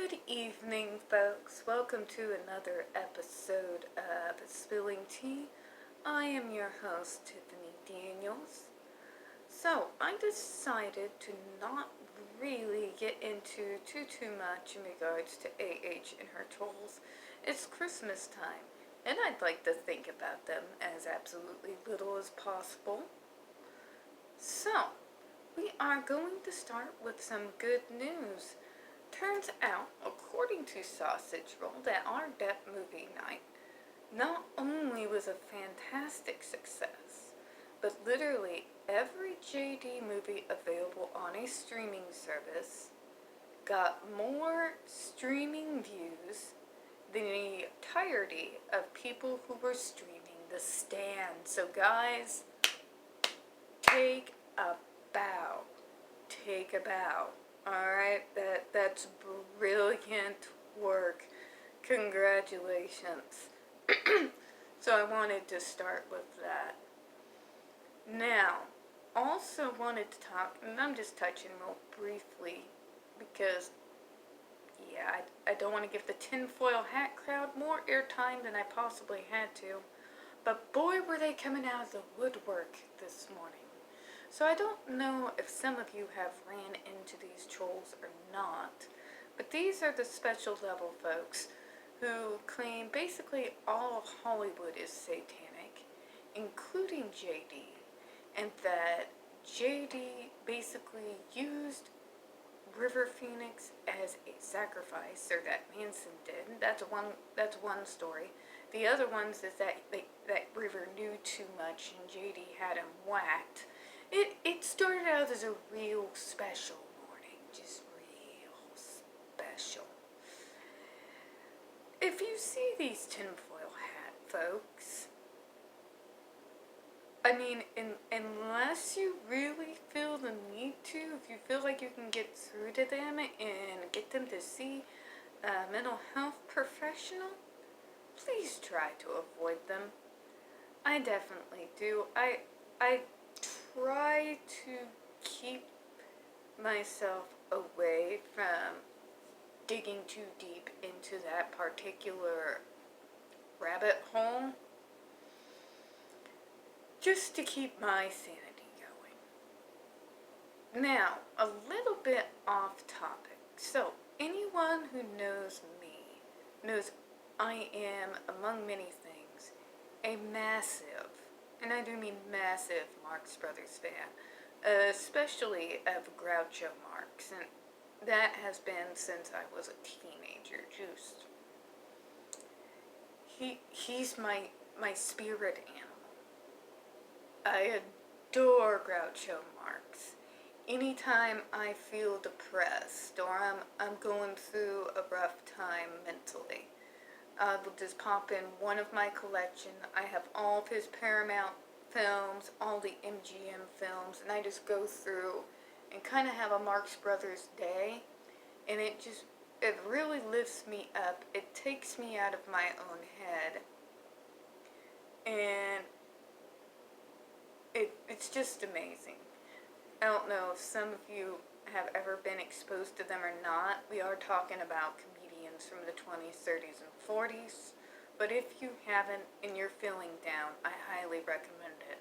Good evening, folks. Welcome to another episode of Spilling Tea. I am your host, Tiffany Daniels. So, I decided to not really get into too much in regards to AH and her trolls. It's Christmas time, and I'd like to think about them as absolutely little as possible. So, we are going to start with some good news. Turns out, according to Sausage Roll, that our Depp movie night not only was a fantastic success, but literally every JD movie available on a streaming service got more streaming views than the entirety of people who were streaming The Stand. So guys, take a bow. Take a bow. Alright, that's brilliant work. Congratulations. So I wanted to start with that. Now, also wanted to talk, and I'm just touching real briefly, because, yeah, I don't want to give the tinfoil hat crowd more airtime than I possibly had to. But boy, were they coming out of the woodwork this morning. So I don't know if some of you have ran into these trolls or not, but these are the special level folks who claim basically all of Hollywood is satanic, including JD, and that JD basically used River Phoenix as a sacrifice, or that Manson did. That's one story. The other ones is that River knew too much and JD had him whacked. It started out as a real special morning, just real special. If you see these tinfoil hat folks, I mean, unless you really feel the need to, if you feel like you can get through to them and get them to see a mental health professional, please try to avoid them. I definitely do. I try to keep myself away from digging too deep into that particular rabbit hole, just to keep my sanity going. Now, a little bit off topic. So, anyone who knows me knows I am, among many things, a massive, and I do mean massive, Marx Brothers fan, especially of Groucho Marx, and that has been since I was a teenager. Just, he's my spirit animal. I adore Groucho Marx. Anytime I feel depressed or I'm going through a rough time mentally, I will just pop in one of my collection. I have all of his Paramount films, all the MGM films, and I just go through and kind of have a Marx Brothers day, and it really lifts me up. It takes me out of my own head, and it's just amazing. I don't know if some of you have ever been exposed to them or not. We are talking about comedians from the 20s, 30s, and 40s. But if you haven't and you're feeling down, I highly recommend it.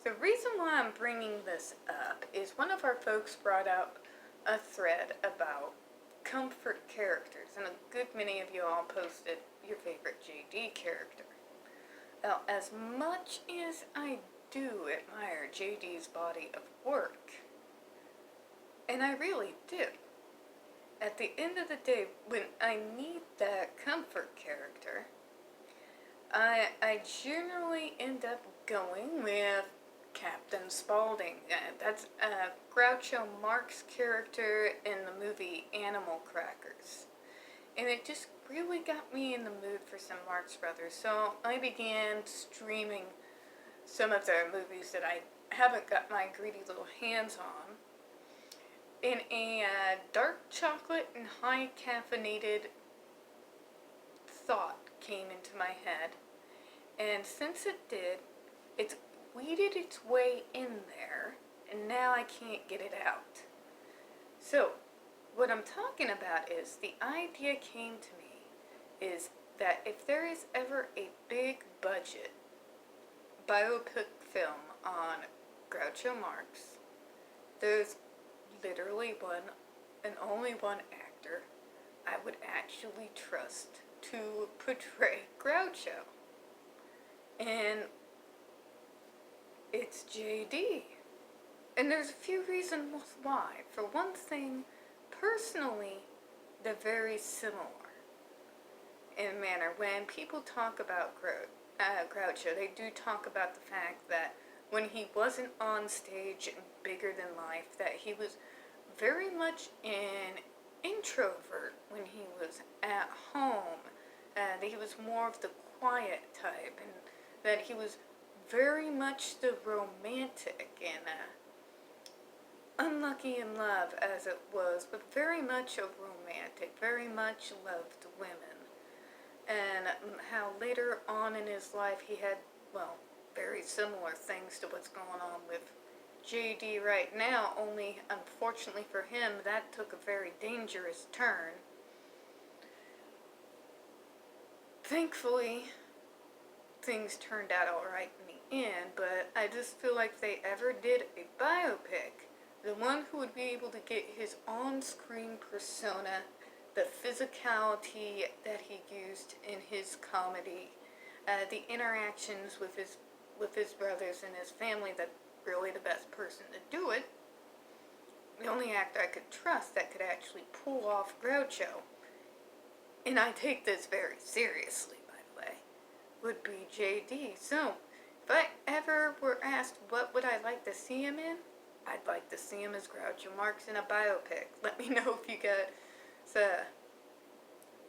The reason why I'm bringing this up is one of our folks brought out a thread about comfort characters, and a good many of you all posted your favorite JD character. Now, as much as I do admire JD's body of work, and I really do, at the end of the day, when I need that comfort character, I generally end up going with Captain Spaulding. That's Groucho Marx character in the movie Animal Crackers. And it just really got me in the mood for some Marx Brothers. So I began streaming some of their movies that I haven't got my greedy little hands on. And a dark chocolate and high caffeinated thought came into my head. And since it did, it's weeded its way in there, and now I can't get it out. So, What I'm talking about is the idea came to me is that if there is ever a big budget biopic film on Groucho Marx, there's literally one and only one actor I would actually trust to portray Groucho. And it's JD. And there's a few reasons why. For one thing, personally, they're very similar in manner. When people talk about Groucho, they do talk about the fact that when he wasn't on stage and bigger than life, that he was very much an introvert when he was at home. That he was more of the quiet type, and that he was very much the romantic and unlucky in love as it was, but very much a romantic, very much loved women. And how later on in his life he had, well, very similar things to what's going on with JD right now, only unfortunately for him, that took a very dangerous turn. Thankfully, things turned out alright in the end, but I just feel like if they ever did a biopic, the one who would be able to get his on-screen persona, the physicality that he used in his comedy, the interactions with his brothers and his family, that really the best person to do it, the only actor I could trust that could actually pull off Groucho, and I take this very seriously, by the way, would be JD. So, if I ever were asked what would I like to see him in, I'd like to see him as Groucho Marx in a biopic. Let me know if you guys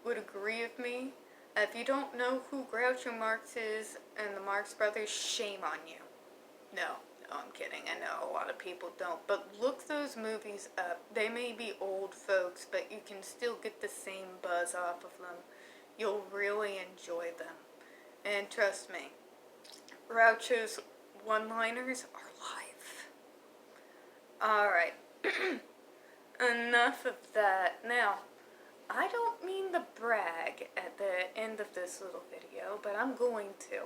would agree with me. If you don't know who Groucho Marx is and the Marx Brothers, shame on you. No, I'm kidding. I know a lot of people don't. But look those movies up. They may be old folks, but you can still get the same buzz off of them. You'll really enjoy them. And trust me, Groucho's one-liners are live. Alright. Enough of that. Now, I don't mean to brag at the end of this little video, but I'm going to.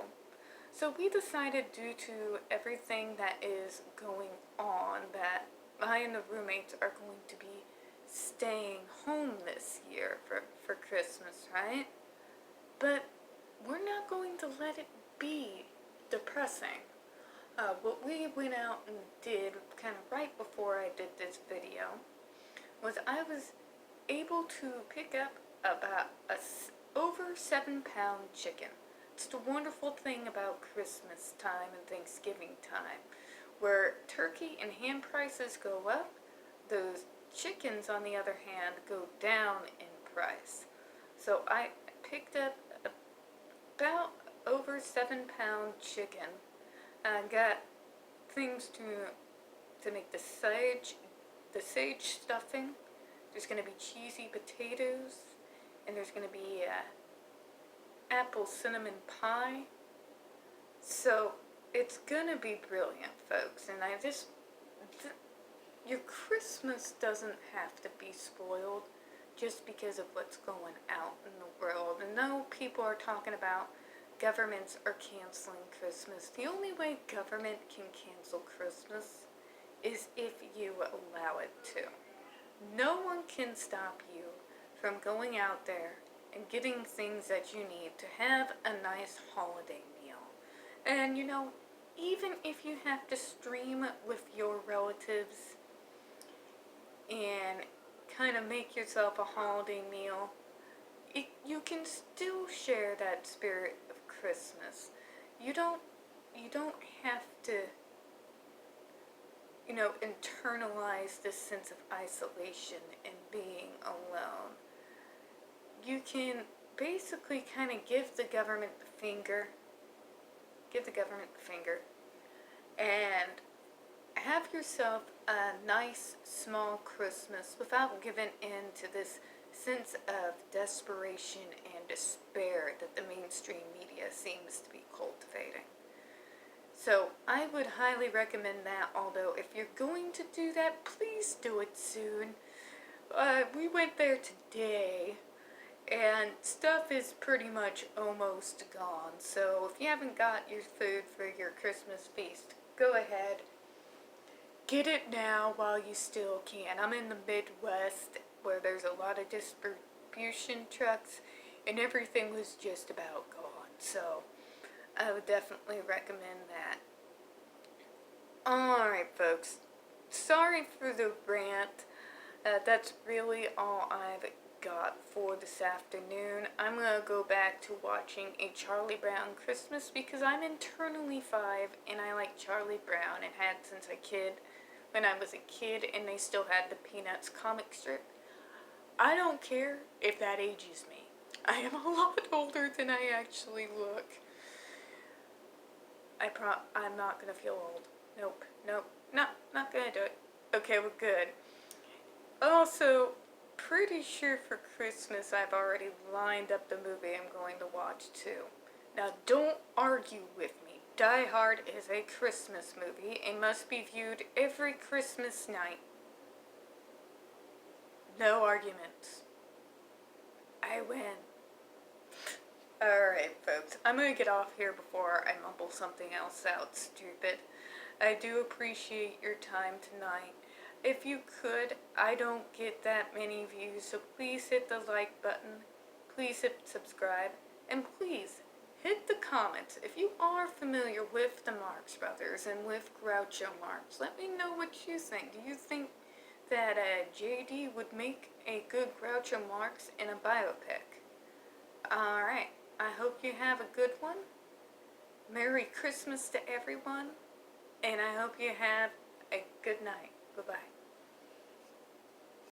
So we decided, due to everything that is going on, that I and the roommates are going to be staying home this year for Christmas, right? But we're not going to let it be depressing. What we went out and did kind of right before I did this video was I was able to pick up about over 7-pound chicken. It's the wonderful thing about Christmas time and Thanksgiving time, where turkey and ham prices go up, those chickens, on the other hand, go down in price. So I picked up about over 7-pound chicken. I got things to make the sage stuffing. There's going to be cheesy potatoes, and there's going to be apple cinnamon pie. So it's going to be brilliant, folks. And your Christmas doesn't have to be spoiled just because of what's going out in the world. And though people are talking about governments are canceling Christmas, the only way government can cancel Christmas is if you allow it to. No one can stop you from going out there and getting things that you need to have a nice holiday meal. And even if you have to stream with your relatives and kind of make yourself a holiday meal, you can still share that spirit of Christmas. You don't have to internalize this sense of isolation and being alone. You can basically kind of give the government the finger, and have yourself a nice small Christmas without giving in to this sense of desperation and despair that the mainstream media seems to be cultivating. So I would highly recommend that, although if you're going to do that, please do it soon. We went there today, and stuff is pretty much almost gone. So if you haven't got your food for your Christmas feast, go ahead. Get it now while you still can. I'm in the Midwest where there's a lot of distribution trucks, and everything was just about gone. So I would definitely recommend that. Alright, folks. Sorry for the rant. That's really all I've got for this afternoon. I'm gonna go back to watching A Charlie Brown Christmas because I'm internally 5 and I like Charlie Brown and had since when I was a kid, and they still had the Peanuts comic strip. I don't care if that ages me. I am a lot older than I actually look. I'm not gonna feel old. Nope, not gonna do it. Okay, we're good. Also, pretty sure for Christmas I've already lined up the movie I'm going to watch too. Now, don't argue with me. Die Hard is a Christmas movie and must be viewed every Christmas night. No arguments. I win. Alright, folks. I'm gonna get off here before I mumble something else out stupid. I do appreciate your time tonight. If you could, I don't get that many views, so please hit the like button, please hit subscribe, and please hit the comments if you are familiar with the Marx Brothers and with Groucho Marx. Let me know what you think. Do you think that JD would make a good Groucho Marx in a biopic? Alright, I hope you have a good one. Merry Christmas to everyone, and I hope you have a good night. Bye-bye.